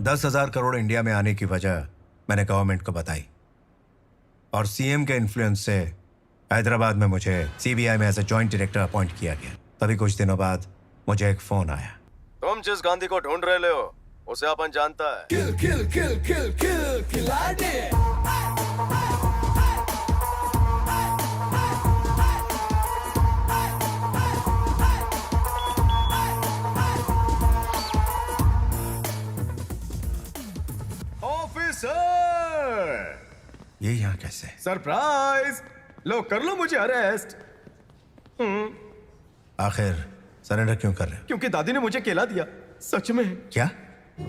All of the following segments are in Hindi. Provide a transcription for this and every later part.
10,000 करोड़ इंडिया में आने की वजह मैंने गवर्नमेंट को बताई और सीएम के इन्फ्लुएंस से हैदराबाद में मुझे सीबीआई में as a joint director appoint किया गया। तभी कुछ दिनों बाद मुझे एक फोन आया। तुम जिस गांधी को ढूंढ रहे हो उसे अपन जानता है। किल किल किल किल किल खिलाड़ी। ऑफिसर, ये यहाँ कैसे? सरप्राइज! लो कर लो मुझे अरेस्ट। आखिर सरेंडर क्यों कर रहे हो? क्योंकि दादी ने मुझे केला दिया। सच में। क्या?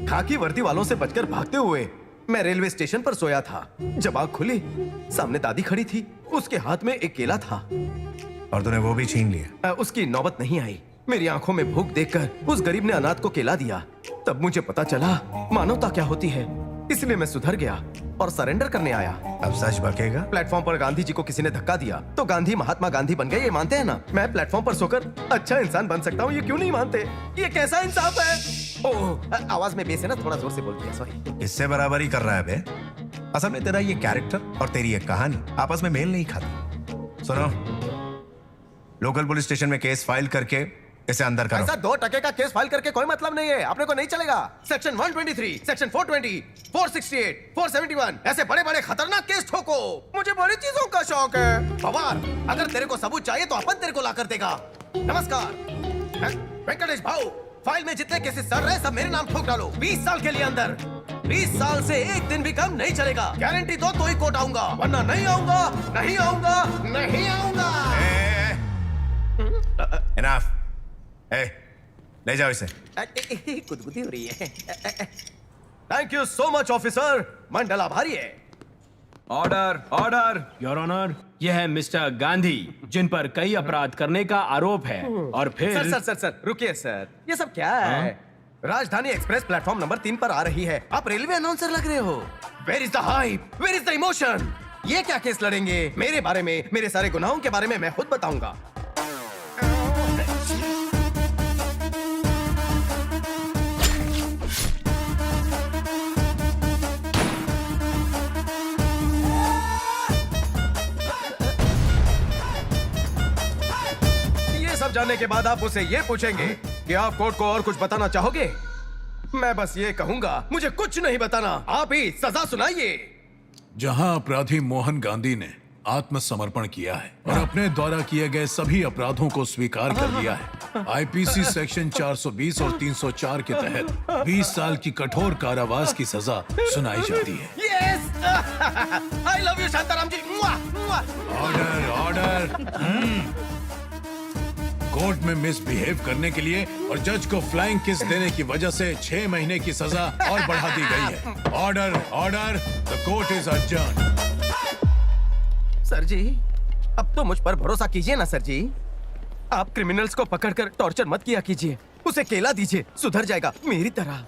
खाकी वर्दी वालों से बचकर भागते हुए मैं रेलवे स्टेशन पर सोया था। जब आँख खुली सामने दादी खड़ी थी, उसके हाथ में एक केला था और तूने वो भी छीन लिया? उसकी नौबत नहीं आई। मेरी आंखों में भूख देखकर उस गरीब ने अनाथ को केला दिया। तब मुझे पता चला मानवता क्या होती है। इसलिए मैं सुधर गया और सरेंडर करने आया। अब सच बकेगा? प्लेटफॉर्म पर गांधी जी को किसी ने धक्का दिया तो गांधी महात्मा गांधी बन गए, ये मानते हैं ना? मैं प्लेटफॉर्म पर सोकर अच्छा इंसान बन सकता हूँ, ये क्यों नहीं मानते? ये कैसा इंसाफ है? ओह, आवाज में बेस है ना, थोड़ा जोर से बोल दिया, सॉरी। इससे बराबरी कर रहा है बे। असल में तेरा ये कैरेक्टर और तेरी ये कहानी आपस में मेल नहीं खाती। सुनो, लोकल पुलिस स्टेशन में केस फाइल करके इसे अंदर करो। ऐसा 2 टके का केस फाइल करके कोई मतलब नहीं है, अपने को नहीं चलेगा। सेक्शन 123, सेक्शन 420, 468, 471 ऐसे बड़े बड़े खतरनाक केस ठोको। मुझे बड़ी चीजों का शौक है। पवार, अगर तेरे को सबूत चाहिए तो अपन तेरे को ला कर देगा। नमस्कार वेंकटेश भाऊ, फाइल में जितने केसेस सड़ रहे सब मेरे नाम ठोक डालो। 20 साल के लिए अंदर। 20 साल से एक दिन भी कम नहीं चलेगा। गारंटी दो तो ही कोर्ट आऊंगा, वरना नहीं आऊंगा, नहीं आऊंगा, नहीं आऊंगा। इनफ। ले जाओ इसे। गुदगुदी हो रही है। Thank you so much officer, मंडल आभारी है। ऑर्डर ऑर्डर योर ऑनर, यह है मिस्टर गांधी जिन पर कई अपराध करने का आरोप है। और फिर सर सर सर सर रुकिए सर, ये सब क्या है? राजधानी एक्सप्रेस प्लेटफॉर्म नंबर 3 पर आ रही है। आप रेलवे अनाउंसर लग रहे हो। Where is the hype, where is the emotion? ये क्या केस लड़ेंगे? मेरे बारे में, मेरे सारे गुनाहों के बारे में मैं खुद बताऊंगा। जाने के बाद आप उसे ये पूछेंगे कि आप कोर्ट को और कुछ बताना चाहोगे? मैं बस ये कहूंगा, मुझे कुछ नहीं बताना, आप ही सजा सुनाइए। जहां अपराधी मोहन गांधी ने आत्मसमर्पण किया है और अपने द्वारा किए गए सभी अपराधों को स्वीकार कर लिया है, आईपीसी सेक्शन 420 और 304 के तहत 20 साल की कठोर कारावास की सजा सुनाई जाती है। Yes, I love you Shantaram ji. Order order. Court में मिसबिहेव करने के लिए और जज को फ्लाइंग किस देने की वजह से 6 महीने की सजा और बढ़ा दी गई है। Order order, the court is adjourned. Sir जी, अब तो मुझ पर भरोसा कीजिए ना सर जी। आप क्रिमिनल्स को पकड़कर टॉर्चर मत किया कीजिए, उसे केला दीजिए, सुधर जाएगा मेरी तरह।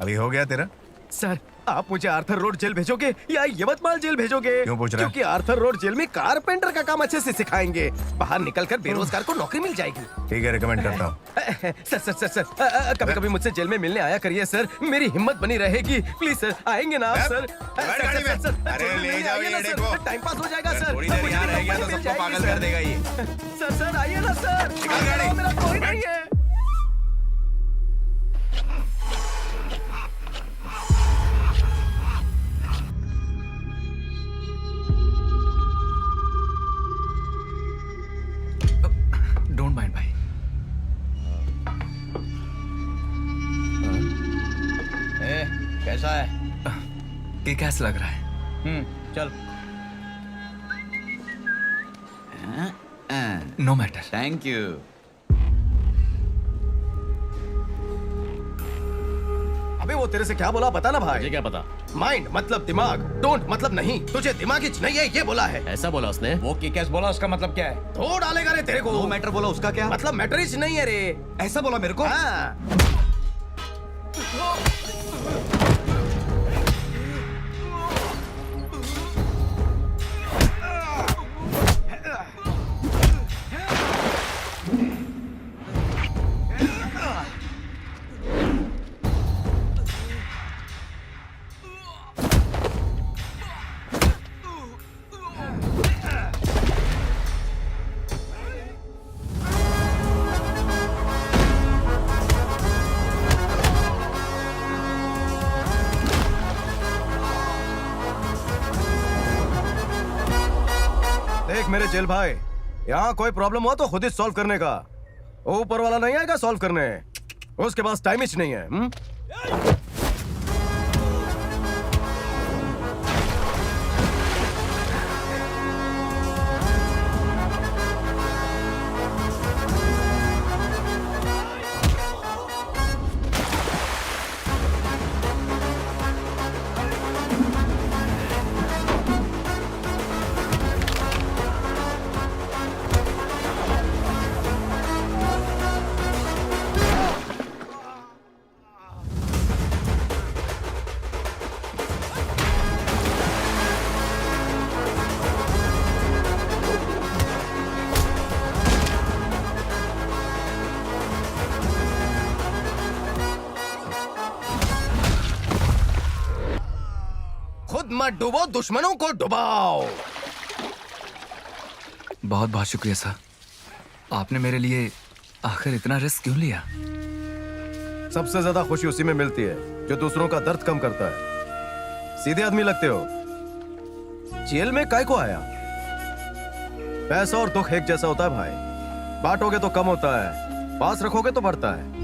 अभी हो गया तेरा? सर, आप मुझे आर्थर रोड जेल भेजोगे या यवतमाल जेल भेजोगे? क्यों पूछ रहा है? क्योंकि आर्थर रोड जेल में कारपेंटर का काम अच्छे से सिखाएंगे। बाहर निकलकर बेरोजगार को नौकरी मिल जाएगी। ठीक है, रिकमेंड करता हूँ। सर सर सर सर, कभी कभी मुझसे जेल में मिलने आया करिए सर, मेरी हिम्मत बनी रहेगी। प्लीज सर, आएंगे ना आप सर? अरे ले जाओ ये लड़के को। टाइम पास हो जाएगा सर। थोड़ी देर यहाँ रह गया तो सबको पागल कर देगा ये। सर सर आइए ना सर, मेरा कोई नहीं है। डोंट माइंड भाई। कैसा है? ये कैसा लग रहा है? चल। No matter. Thank you. अबे वो तेरे से क्या बोला बता ना भाई। मुझे क्या पता? माइंड मतलब दिमाग, डोंट मतलब नहीं। तुझे दिमाग ही नहीं है ये बोला है। ऐसा बोला उसने? वो किक-एस बोला, उसका मतलब क्या है? धो डालेगा रे तेरे को। वो मैटर बोला, उसका क्या मतलब मैटर ही नहीं है रे। ऐसा बोला मेरे को? हाँ। देख मेरे जेल भाई, यहाँ कोई प्रॉब्लम हो तो खुद ही सॉल्व करने का, ऊपर वाला नहीं आएगा सॉल्व करने, उसके पास टाइम ही नहीं है। खुद मत डूबो, दुश्मनों को डुबाओ। बहुत बहुत शुक्रिया सर, आपने मेरे लिए आखिर इतना रिस्क क्यों लिया? सबसे ज्यादा खुशी उसी में मिलती है जो दूसरों का दर्द कम करता है। सीधे आदमी लगते हो, जेल में काय को आया? पैसा और दुख एक जैसा होता है भाई, बांटोगे तो कम होता है, पास रखोगे तो बढ़ता है।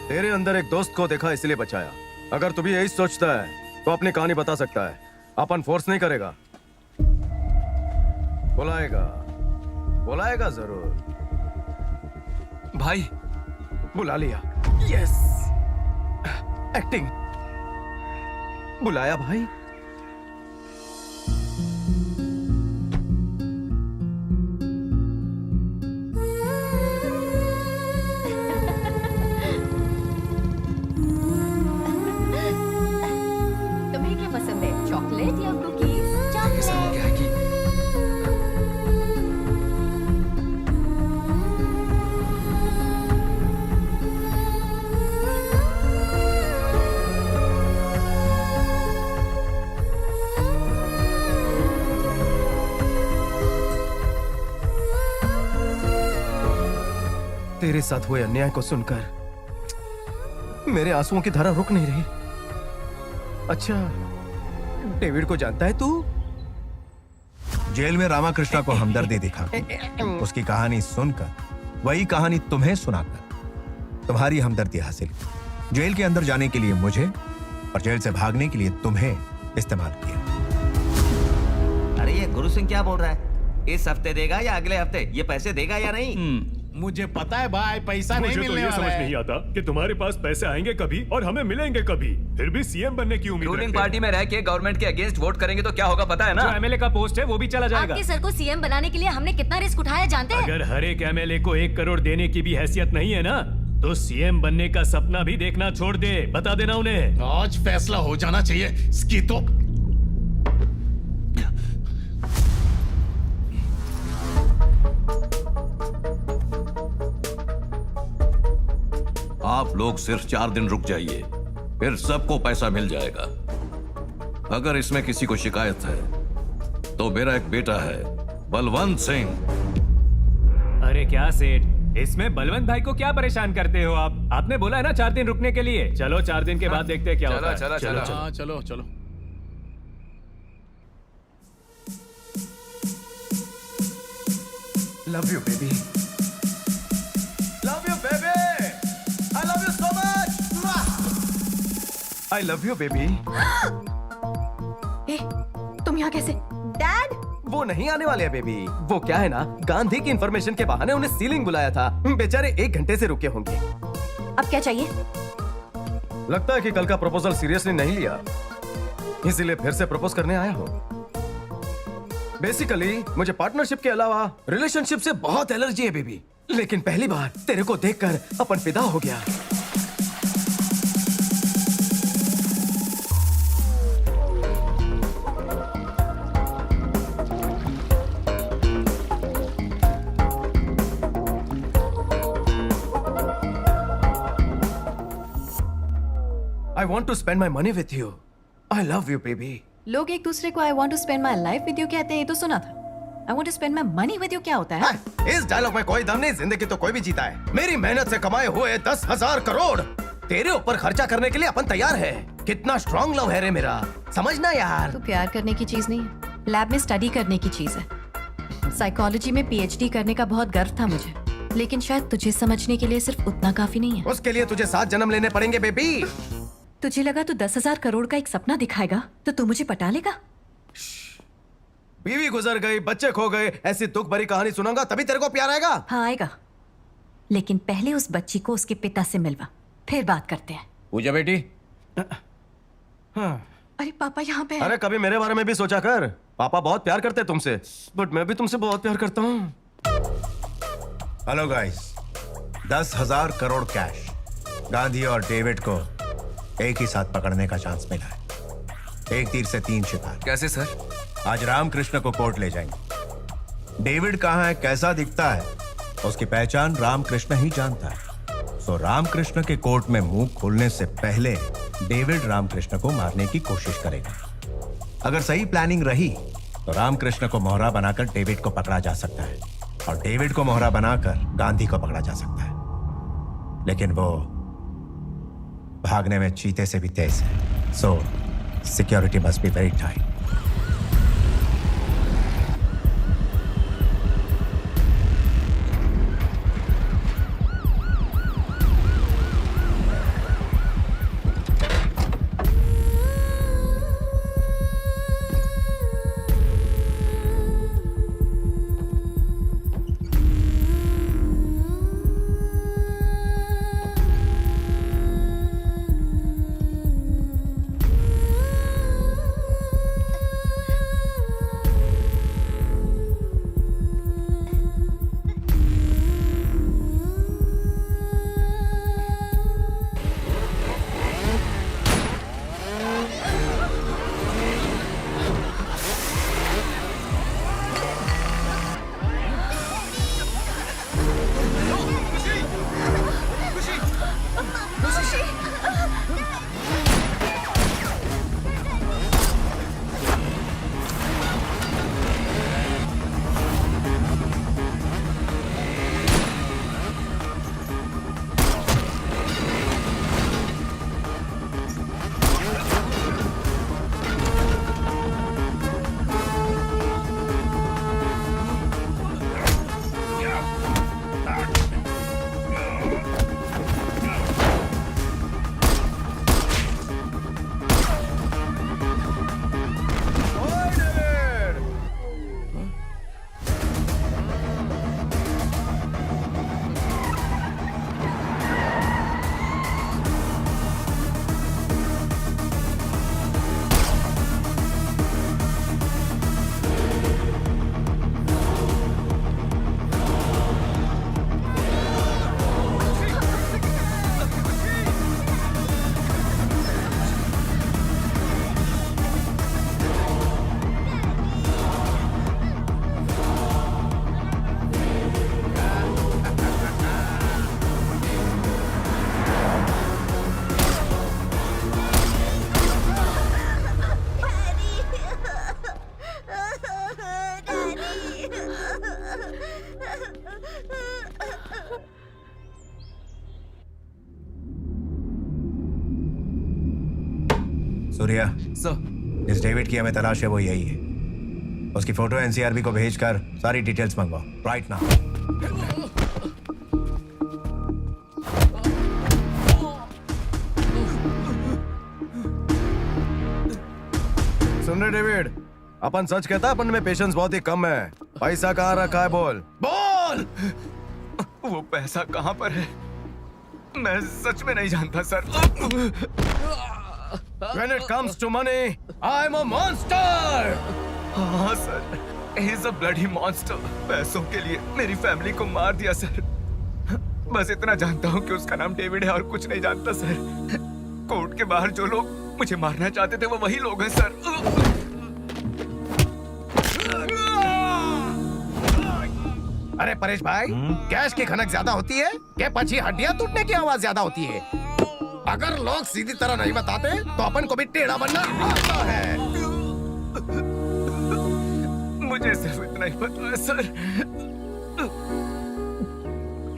तेरे अंदर एक दोस्त को देखा इसलिए बचाया। अगर तू भी यही सोचता है तो अपनी कहानी बता सकता है। अपन फोर्स नहीं करेगा, बुलाएगा, बुलाएगा जरूर। भाई बुला लिया। Yes, acting. बुलाया भाई। तुम्हें क्या पसंद है, चॉकलेट या कुकीज? ऐसा हो गया है कि तेरे साथ हुए अन्याय को सुनकर मेरे आंसुओं की धारा रुक नहीं रही। अच्छा, डेविड को जानता है तू? जेल में रामाकृष्णा को हमदर्दी दिखा, उसकी कहानी सुनकर, वही कहानी तुम्हें सुनाकर तुम्हारी हमदर्दी हासिल की। जेल के अंदर जाने के लिए मुझे और जेल से भागने के लिए तुम्हें इस्तेमाल किया। अरे ये गुरु सिंह क्या बोल रहा है? इस हफ्ते देगा या अगले हफ्ते? ये पैसे देगा या नहीं? मुझे पता है भाई, पैसा नहीं मिलने वाला समझ है। नहीं आता कि तुम्हारे पास पैसे आएंगे कभी और हमें मिलेंगे कभी, फिर भी सीएम बनने की उम्मीद रूलिंग रखते पार्टी में रह के गवर्नमेंट के अगेंस्ट वोट करेंगे तो क्या होगा पता है ना? जो एमएलए का पोस्ट है वो भी चला जाएगा। आपके सर को सीएम बनाने के लिए हमने कितना रिस्क उठाया जानते हैं? अगर हर एक एमएलए को 1 करोड़ देने की भी हैसियत नहीं है ना, तो सीएम बनने का सपना भी देखना छोड़ दे। बता देना उन्हें। आज फैसला हो जाना चाहिए इसकी तो। आप लोग सिर्फ 4 दिन रुक जाइए, फिर सबको पैसा मिल जाएगा। अगर इसमें किसी को शिकायत है तो मेरा एक बेटा है बलवंत सिंह। अरे क्या सेठ, इसमें बलवंत भाई को क्या परेशान करते हो आप? आपने बोला है ना 4 दिन रुकने के लिए। चलो 4 दिन के बाद देखते हैं क्या होता है। चलो हाँ चलो चलो। Love you baby, love you baby, I love you so much, I love you baby. ए, तुम यहाँ कैसे? डैड, वो नहीं आने वाले हैं बेबी। वो क्या है ना, गांधी की इंफॉर्मेशन के बहाने उन्हें सीलिंग बुलाया था। बेचारे 1 घंटे से रुके होंगे। अब क्या चाहिए? लगता है कि कल का प्रपोजल सीरियसली नहीं लिया, इसीलिए फिर से प्रपोज करने आया हूँ। बेसिकली मुझे पार्टनरशिप के अलावा रिलेशनशिप से बहुत एलर्जी है बेबी, लेकिन पहली बार तेरे को देखकर अपन फिदा हो गया। I want to spend my money with you. I love you, baby. लोग एक दूसरे को I want to spend my life with you कहते हैं, ये तो सुना था। I want to spend my money with you क्या होता है? इस डायलॉग में कोई दम नहीं, जिंदगी तो कोई भी जीता है। मेरी मेहनत से कमाए हुए 10,000 करोड़ तेरे ऊपर खर्चा करने के लिए अपन तैयार है। कितना स्ट्रॉन्ग लव है रे मेरा, समझना यार। तो प्यार करने की चीज नहीं है, लैब में स्टडी करने की चीज है। साइकोलॉजी में पीएचडी करने का बहुत गर्व था मुझे, लेकिन शायद तुझे समझने के लिए सिर्फ उतना काफी नहीं है। उसके लिए तुझे 7 जन्म लेने पड़ेंगे बेबी। तुझे लगा तू 10,000 करोड़ का एक सपना दिखाएगा तो तू मुझे पटा लेगा? बीवी गुजर गई, बच्चे खो गए, ऐसी दुख भरी कहानी सुनाऊंगा तभी तेरे को प्यार आएगा। हाँ आएगा, लेकिन पहले उस बच्ची को उसके पिता से मिलवा, फिर बात करते हैं। पूजा बेटी। अरे पापा यहाँ पे हैं। अरे कभी मेरे बारे में भी सोचा कर, पापा बहुत प्यार करते हैं तुमसे, बट मैं भी तुमसे बहुत प्यार करता हूँ। Hello guys, 10,000 crore cash Gandhi और डेविड को एक ही साथ पकड़ने का चांस मिला है। एक तीर से 3 शिकार। कैसे सर? आज रामकृष्ण को कोर्ट ले जाएंगे। डेविड कहाँ है, कैसा दिखता है, उसकी पहचान रामकृष्ण ही जानता है। तो रामकृष्ण के कोर्ट में मुंह खोलने से पहले डेविड रामकृष्ण को मारने की कोशिश करेगा। अगर सही प्लानिंग रही तो रामकृष्ण को मोहरा बनाकर डेविड को पकड़ा जा सकता है, और डेविड को मोहरा बनाकर गांधी को पकड़ा जा सकता है। लेकिन वो भागने में चीते से भी तेज है, सो security must be very tight. Surya sir, इस डेविड की हमें तलाश है, वो यही है। उसकी फोटो एनसीआरबी को भेजकर सारी डिटेल्स मंगवाओ राइट नाउ। सुन रहे डेविड, अपन सच कहता, अपन में पेशेंस बहुत ही कम है। पैसा कहाँ रखा है, बोल बोल। वो पैसा कहाँ पर है मैं सच में नहीं जानता sir. When it comes to money, I'm a monster. हाँ sir, he is a bloody monster। पैसों के लिए मेरी फैमिली को मार दिया सर। बस इतना जानता हूँ कि उसका नाम डेविड है और कुछ नहीं जानता सर। कोर्ट के बाहर जो लोग मुझे मारना चाहते थे वो वही लोग हैं सर। अरे परेश भाई, कैश की खनक ज्यादा होती है क्या पची हड्डियां टूटने की आवाज ज्यादा होती है? अगर लोग सीधी तरह नहीं बताते तो अपन को भी टेढ़ा बनना आता है। मुझे सिर्फ इतना ही पता है सर।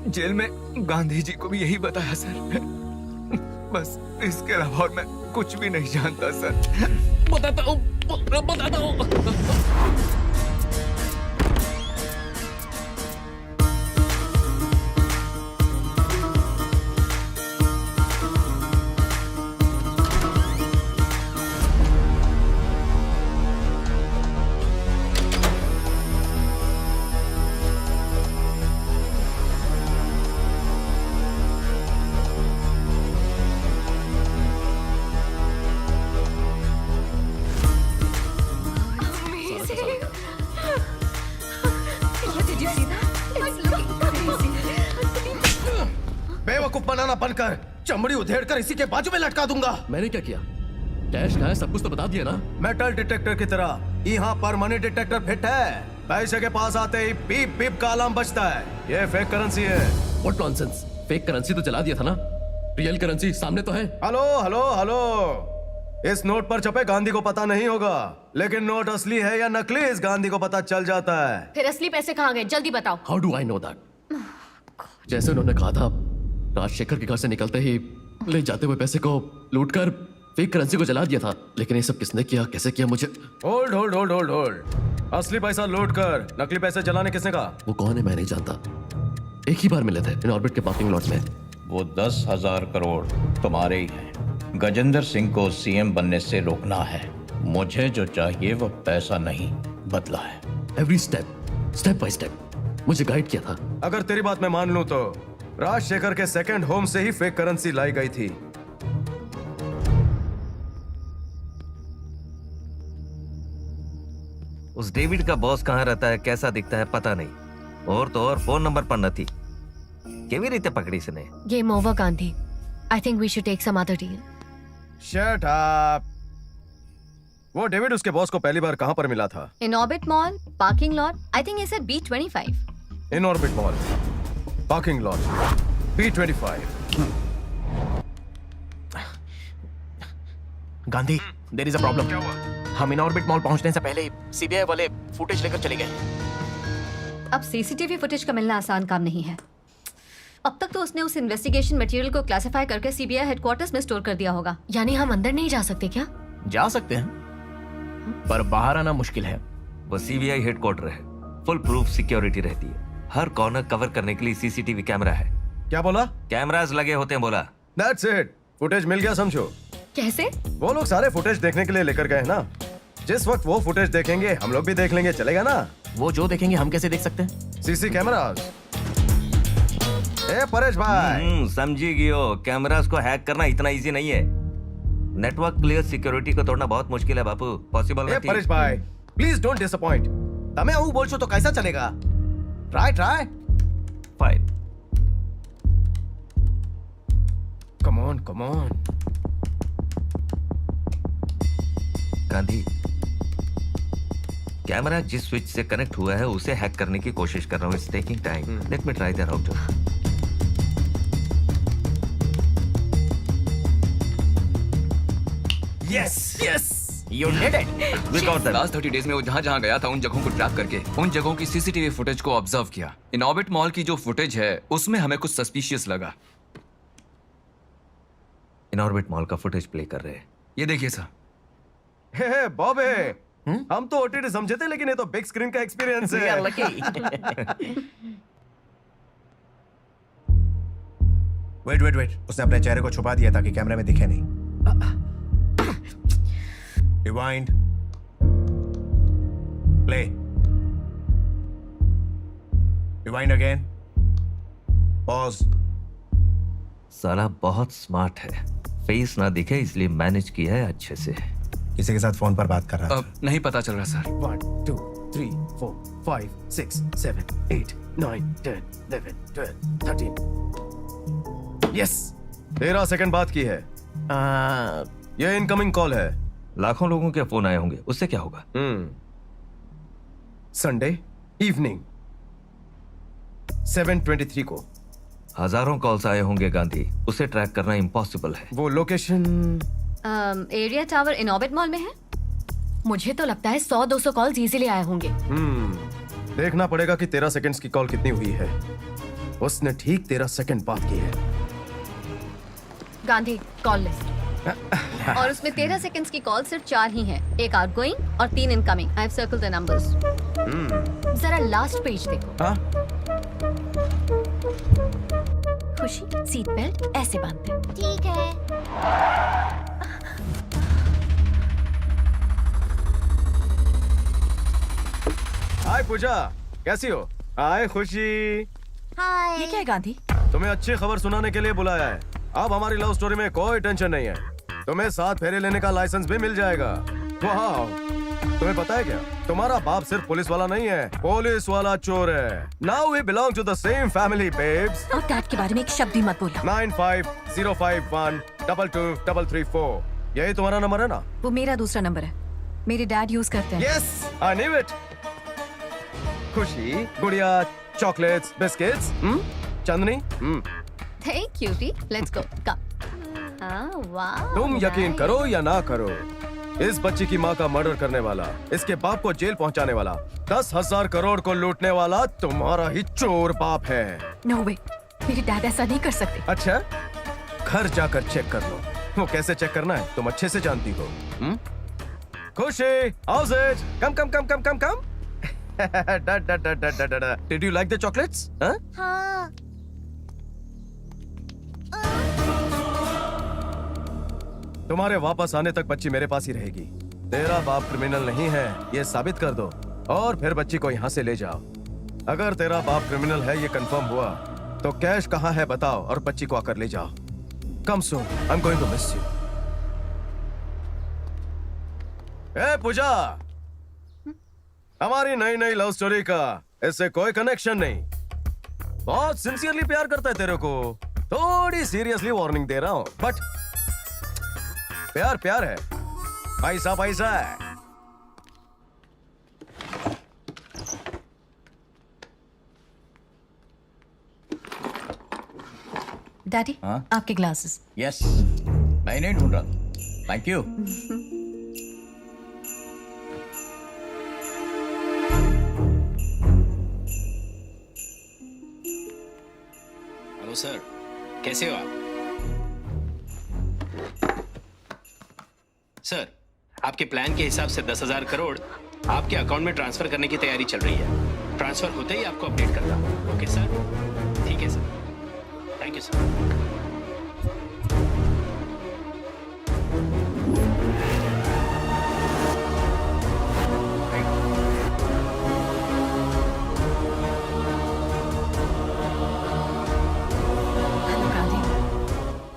जेल में गांधी जी को भी यही बताया सर। बस इसके अलावा और मैं कुछ भी नहीं जानता सर। बताता हूँ। बेवकूफ बनाना बनकर चमड़ी उधेड़ कर इसी के बाजू में लटका दूंगा। मैंने क्या किया? कैश कहाँ है? सब कुछ तो बता दिया ना। मेटल डिटेक्टर की तरह यहाँ पर मनी डिटेक्टर फिट है। पैसे के पास आते ही बीप बीप का अलार्म बजता है। ये फेक करेंसी है। What nonsense? फेक करेंसी तो चला दिया था ना। रियल करेंसी सामने तो है। हेलो हेलो हेलो, इस नोट पर छपे गांधी को पता नहीं होगा, लेकिन नोट असली है या नकली इस गांधी को पता चल जाता है। फिर असली पैसे कहाँ गए, जल्दी बताओ। How do I know that? जैसे उन्होंने कहा था, राजशेखर के घर से निकलते ही ले जाते हुए पैसे को लूटकर फेक करेंसी को जला दिया था। लेकिन ये सब किसने किया, कैसे किया, मुझे hold hold hold hold hold. असली पैसा लूट कर नकली पैसे जलाने किसने कहा? वो कौन है मैं नहीं जानता। एक ही बार मिले थे इन ऑर्बिट के पार्किंग लॉट में। वो 10,000 करोड़ तुम्हारे ही हैं। गजेंद्र सिंह को सीएम बनने से रोकना है। मुझे जो चाहिए वो पैसा नहीं, बदला है। एवरी स्टेप बाय स्टेप मुझे गाइड किया था। अगर तेरी बात मैं मान लूं तो राजशेखर के सेकंड होम से ही फेक करेंसी लाई गई थी। उस डेविड का बॉस कहाँ रहता है, कैसा दिखता है पता नहीं। और तो और फोन नंबर पर નથી। કેવી રીતે પકડી સને? Game over Gandhi. I think we should take some other deal. Shut up. वो डेविड उसके बॉस को पहली बार कहां पर मिला था? In Orbit mall, parking lot. I think it's at B25। In Orbit mall, parking lot, B25। Gandhi, there is a problem. हम इन ऑर्बिट मॉल पहुंचने से पहले सीबीआई वाले फुटेज लेकर चले गए। अब सीसीटीवी फुटेज का मिलना आसान काम नहीं है। अब तक तो उसने उस इन्वेस्टिगेशन मटेरियल को क्लासिफाई करके सीबीआई हेडक्वार्टर्स में स्टोर कर दिया होगा। यानी हम अंदर नहीं जा सकते क्या? जा सकते हैं, पर बाहर आना मुश्किल है। वो सीबीआई हेडक्वार्टर है, फुल प्रूफ सिक्योरिटी रहती है। हर कॉर्नर कवर करने के लिए सीसीटीवी कैमरा है। क्या बोला? कैमरास लगे होते हैं बोला। दैट्स इट, फुटेज मिल गया समझो। कैसे? वो लोग सारे फुटेज देखने के लिए लेकर गए ना। जिस वक्त वो फुटेज देखेंगे हम लोग भी देख लेंगे, चलेगा ना? वो जो देखेंगे हम कैसे देख सकते हैं? CC cameras. ए परेश भाई, समझी गयो। कैमरास को हैक करना इतना इजी नहीं है। नेटवर्क क्लियर सिक्योरिटी को तोड़ना बहुत मुश्किल है बापू। पॉसिबल ए परेश भाई, प्लीज डोंट डिसअपॉइंट। તમે આવું બોલશો તો कैसा चलेगा? Try fine. Come on. Gandhi, camera जिस स्विच से कनेक्ट हुआ है उसे हैक करने की कोशिश कर रहा हूँ। It's taking time. Let me try the router. Yes you did it. We got that. Last 30 days में वो जहां जहां गया था उन जगहों को ट्रैक करके उन जगहों की सीसीटीवी फुटेज को ऑब्जर्व किया। इन ऑर्बिट मॉल की जो फुटेज है उसमें हमें कुछ सस्पिशियस लगा। इन ऑर्बिट मॉल का फुटेज प्ले कर रहे हैं। ये देखिए सर। हे बॉबे, हम तो ओटीटी समझे थे, लेकिन ये तो बिग स्क्रीन का एक्सपीरियंस है। वेट, उसने अपने चेहरे को छुपा दिया ताकि कैमरे में दिखे नहीं। Rewind, play, rewind again, pause. साला बहुत स्मार्ट है। फेस ना दिखे इसलिए मैनेज किया है अच्छे से। किसी के साथ फोन पर बात कर रहा था। नहीं पता चल रहा सर। 1 2 3 4 5 6 7 8 9 10 11 12 13। यस, 13 सेकंड बात की है। ये इनकमिंग कॉल है। लाखों लोगों के फोन आए होंगे, उससे क्या होगा? संडे इवनिंग 7:23 को हजारों कॉल्स आए होंगे गांधी, उसे ट्रैक करना इम्पॉसिबल है। वो लोकेशन एरिया टावर इन ऑर्बिट मॉल में है। मुझे तो लगता है 100-200 कॉल्स इजीली आए होंगे। देखना पड़ेगा कि 13 सेकंड्स की कॉल कितनी हुई है। उसने ठीक 13 सेकंड बात की है। गांधी कॉल लिस्ट और उसमें 13 सेकंड्स की कॉल सिर्फ 4 ही हैं, एक आउटगोइंग और 3 incoming. I have circled the numbers. जरा लास्ट पेज देखो। हाँ? खुशी सीट बेल्ट ऐसे बांधते हैं। ठीक है। हाय पूजा, कैसी हो? हाय खुशी। हाय। ये क्या है गांधी? तुम्हें अच्छी खबर सुनाने के लिए बुलाया है। अब हमारी लव स्टोरी में कोई टेंशन नहीं है। तुम्हें 7 फेरे लेने का लाइसेंस भी मिल जाएगा। वाह, तुम्हें पता है क्या, तुम्हारा बाप सिर्फ पुलिस वाला नहीं है, पुलिस वाला चोर है। Now we belong to the same family babes. और डैड के बारे में एक शब्द भी मत बोलना। 9505122334 यही तुम्हारा नंबर है ना? वो मेरा दूसरा नंबर है, मेरे डैड यूज करते हैं। Yes, I knew it. Khushi, गुड़िया, chocolates, biscuits, Chandni. Hey cutie, let's go come. वाह। तुम यकीन करो या ना करो, इस बच्ची की माँ का मर्डर करने वाला, इसके बाप को जेल पहुंचाने वाला, 10,000 करोड़ को लूटने वाला तुम्हारा ही चोर बाप है। नो वे, मेरे डैड ऐसा नहीं कर सकते। अच्छा, घर जाकर चेक कर लो। वो कैसे चेक करना है तुम अच्छे से जानती हो। खुशी, house it? Come come come come come come. Did you like the chocolates? हाँ? हाँ। तुम्हारे वापस आने तक बच्ची मेरे पास ही रहेगी। तेरा बाप क्रिमिनल नहीं है, ये साबित कर दो और फिर बच्ची को यहाँ से ले जाओ। अगर तेरा बाप क्रिमिनल है ये कंफर्म हुआ तो कैश कहाँ है बताओ और बच्ची को आकर ले जाओ। Come soon, I am going to miss you. ए पूजा, हमारी नई नई लव स्टोरी का इससे कोई कनेक्शन नहीं। बहुत सिंसियरली प्यार करता है तेरे को, थोड़ी सीरियसली वार्निंग दे रहा हूं, बट प्यार प्यार है, पैसा पैसा है। डैडी, आपके ग्लासेस। यस, मैं नहीं ढूंढ रहा। Thank you. हेलो सर, कैसे हो आप? सर, आपके प्लान के हिसाब से 10,000 करोड़ आपके अकाउंट में ट्रांसफर करने की तैयारी चल रही है। ट्रांसफर होते ही आपको अपडेट करता हूँ। Okay sir? ठीक है सर, थैंक यू सर।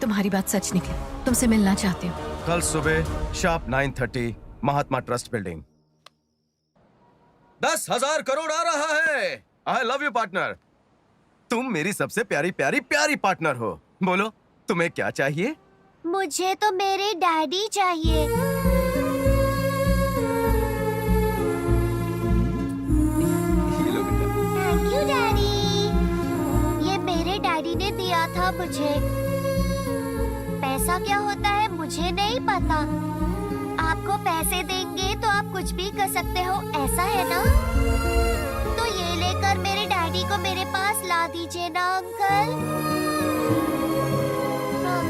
तुम्हारी बात सच निकली, तुमसे मिलना चाहती हूँ। कल सुबह शार्प 9:30 महात्मा ट्रस्ट बिल्डिंग। 10,000 करोड़ आ रहा है। आई लव यू पार्टनर। तुम मेरी सबसे प्यारी प्यारी प्यारी पार्टनर हो। बोलो तुम्हें क्या चाहिए? मुझे तो मेरे डैडी चाहिए। Thank you daddy. ये मेरे डैडी ने दिया था मुझे। पैसा क्या होता है मुझे नहीं पता। आपको पैसे देंगे तो आप कुछ भी कर सकते हो, ऐसा है ना? तो ये लेकर मेरे डैडी को मेरे पास ला दीजिए ना अंकल। हाँ।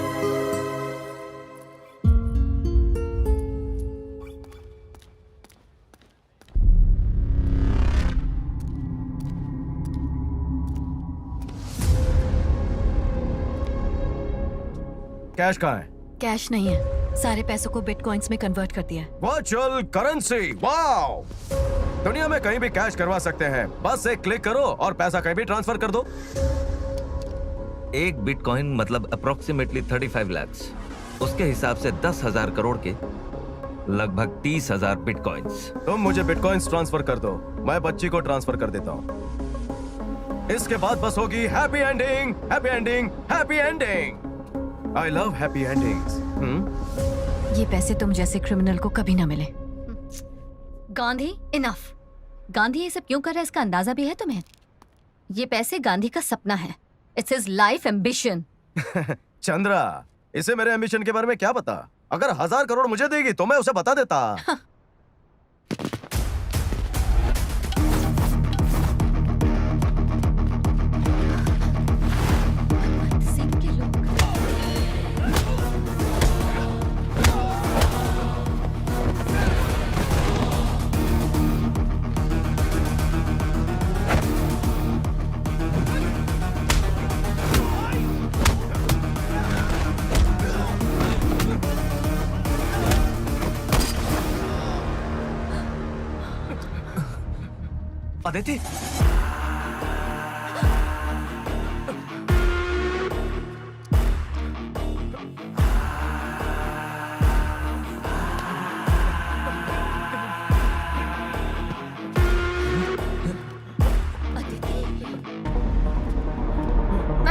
कैश कहाँ है? कैश नहीं है, सारे पैसों को बिटकॉइंस में कन्वर्ट कर दिया है। Virtual currency, wow! दुनिया में कहीं भी कैश करवा सकते हैं, बस एक क्लिक करो और पैसा कहीं भी ट्रांसफर कर दो। एक बिटकॉइन मतलब अप्रोक्सीमेटली 35 लाख। उसके हिसाब से 10,000 करोड़ के लगभग 30,000 बिटकॉइंस। तुम मुझे बिटकॉइंस ट्रांसफर कर दो, मैं बच्ची को ट्रांसफर कर देता हूँ। इसके बाद बस होगी happy ending, happy ending, happy ending. I love happy endings. ये पैसे तुम जैसे क्रिमिनल को कभी ना मिले। गांधी, इनफ। गांधी ये सब क्यों कर रहा है इसका अंदाजा भी है तुम्हें? ये पैसे गांधी का सपना है। It's his life ambition. Chandra, इसे मेरे एम्बिशन के बारे में क्या पता? अगर 1,000 करोड़ मुझे देगी तो मैं उसे बता देता। अदिति, मैं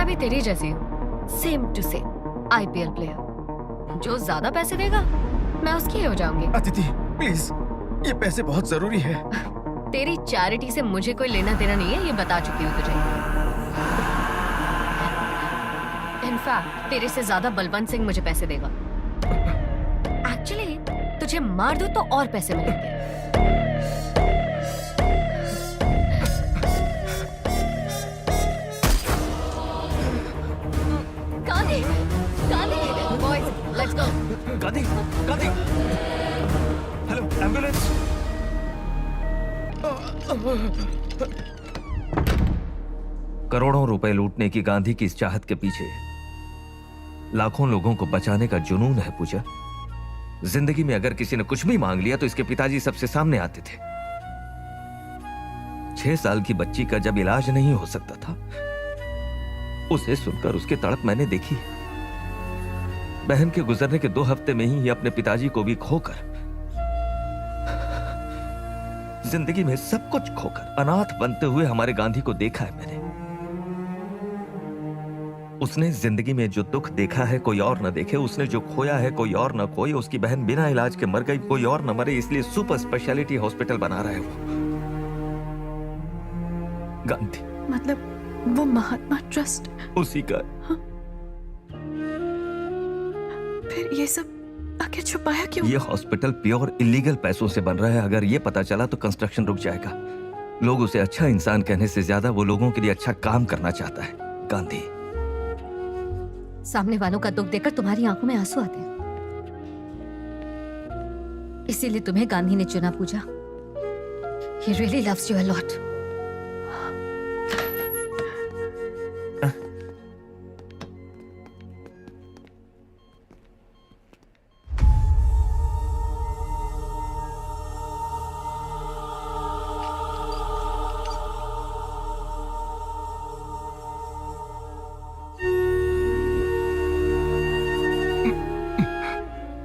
भी तेरी जैसी हूँ, same to same IPL player. जो ज्यादा पैसे देगा मैं उसकी ही हो जाऊंगी। अदिति प्लीज, ये पैसे बहुत जरूरी है। तेरी चैरिटी से मुझे कोई लेना देना नहीं है, ये बता चुकी हूँ तुझे। इनफैक्ट तेरे से ज्यादा बलवंत सिंह मुझे पैसे देगा। एक्चुअली तुझे मार दूं तो और पैसे मिलेंगे। Gandhi, Gandhi, boys, let's go. Gandhi, Gandhi, hello, ambulance. करोड़ों रुपए लूटने की गांधी की इस चाहत के पीछे लाखों लोगों को बचाने का जुनून है पूजा। जिंदगी में अगर किसी ने कुछ भी मांग लिया तो इसके पिताजी सबसे सामने आते थे। 6 साल की बच्ची का जब इलाज नहीं हो सकता था, उसे सुनकर उसकी तड़प मैंने देखी। बहन के गुजरने के 2 हफ्ते में ही अपने पिताजी को भी खोकर, जिंदगी में सब कुछ खोकर अनाथ बनते हुए हमारे गांधी को देखा है मैंने। उसने जिंदगी में जो दुख देखा है कोई और न देखे, उसने जो खोया है कोई और न खोए। उसकी बहन बिना इलाज के मर गई, कोई और न मरे, इसलिए सुपर स्पेशलिटी हॉस्पिटल बना रहा है वो गांधी। मतलब वो महात्मा ट्रस्ट उसी का। हाँ? फिर ये सब आखिर छुपाया क्यों? ये हॉस्पिटल प्योर इलीगल पैसों से बन रहा है। अगर ये पता चला तो कंस्ट्रक्शन रुक जाएगा। लोग उसे अच्छा इंसान कहने से ज्यादा वो लोगों के लिए अच्छा काम करना चाहता है गांधी। सामने वालों का दुख देखकर तुम्हारी आंखों में आंसू आते हैं, इसीलिए तुम्हें गांधी ने चुना पूजा। He really loves you a lot.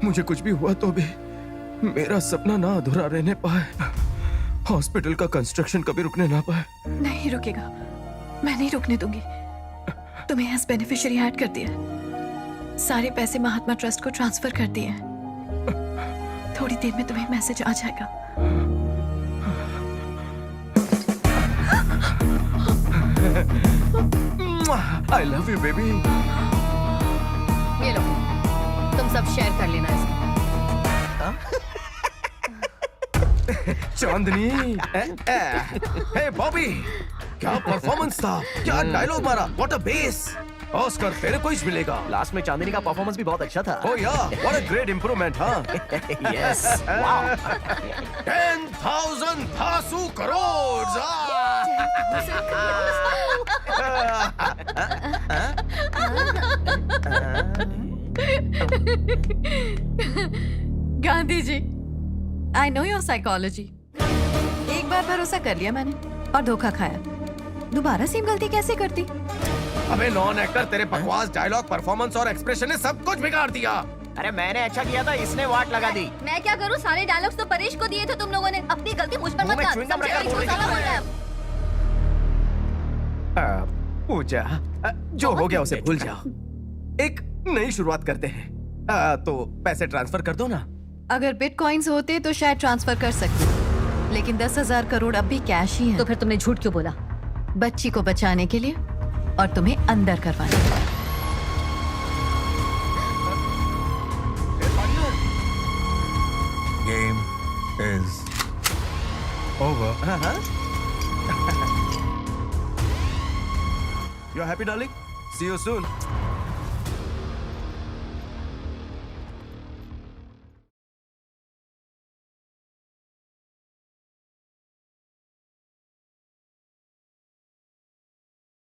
मुझे कुछ भी हुआ तो भी मेरा सपना ना अधूरा रहने पाए, हॉस्पिटल का कंस्ट्रक्शन कभी रुकने ना पाए। नहीं रुकेगा, मैं नहीं रुकने दूंगी। तुम्हें एज बेनिफिशियरी ऐड कर दिया, सारे पैसे महात्मा ट्रस्ट को ट्रांसफर कर दिए हैं। थोड़ी देर में तुम्हें मैसेज आ जाएगा। I love you, baby. ये लो, तुम सब शेयर कर लेना इसको। चांदनी, हे बॉबी, क्या परफॉर्मेंस था, क्या डायलॉग मारा, व्हाट अ बेस। ऑस्कर तेरे को ही मिलेगा। लास्ट में चांदनी का परफॉर्मेंस भी बहुत अच्छा था। Oh yeah, what a great improvement, हाँ? Yes, wow. 10,000 धासु crore. Gandhi ji, I know your psychology. एक बार भरोसा कर लिया मैंने और धोखा खाया, दोबारा सेम गलती कैसे करती? अबे नॉन एक्टर, तेरे बकवास डायलॉग, परफॉर्मेंस और एक्सप्रेशन ने सब कुछ बिगाड़ दिया। अरे मैंने अच्छा किया था, इसने वाट लगा दी। मैं क्या करूं? सारे डायलॉग्स तो परेश को दिए थे तुम लोगों ने। अपनी गलती मुझ पर मत डाल। सब परेश को साला बोल रहा है अब। पूजा, जो हो गया उसे भूल जाओ, एक नई शुरुआत करते हैं। तो पैसे ट्रांसफर कर दो ना। अगर बिटकॉइंस होते तो शायद ट्रांसफर कर सकती, लेकिन 10,000 करोड़ अब भी कैश ही है। तो फिर तुमने झूठ क्यों बोला? बच्ची को बचाने के लिए और तुम्हें अंदर करवाने के लिए। Game is over. You're happy, darling? See you soon.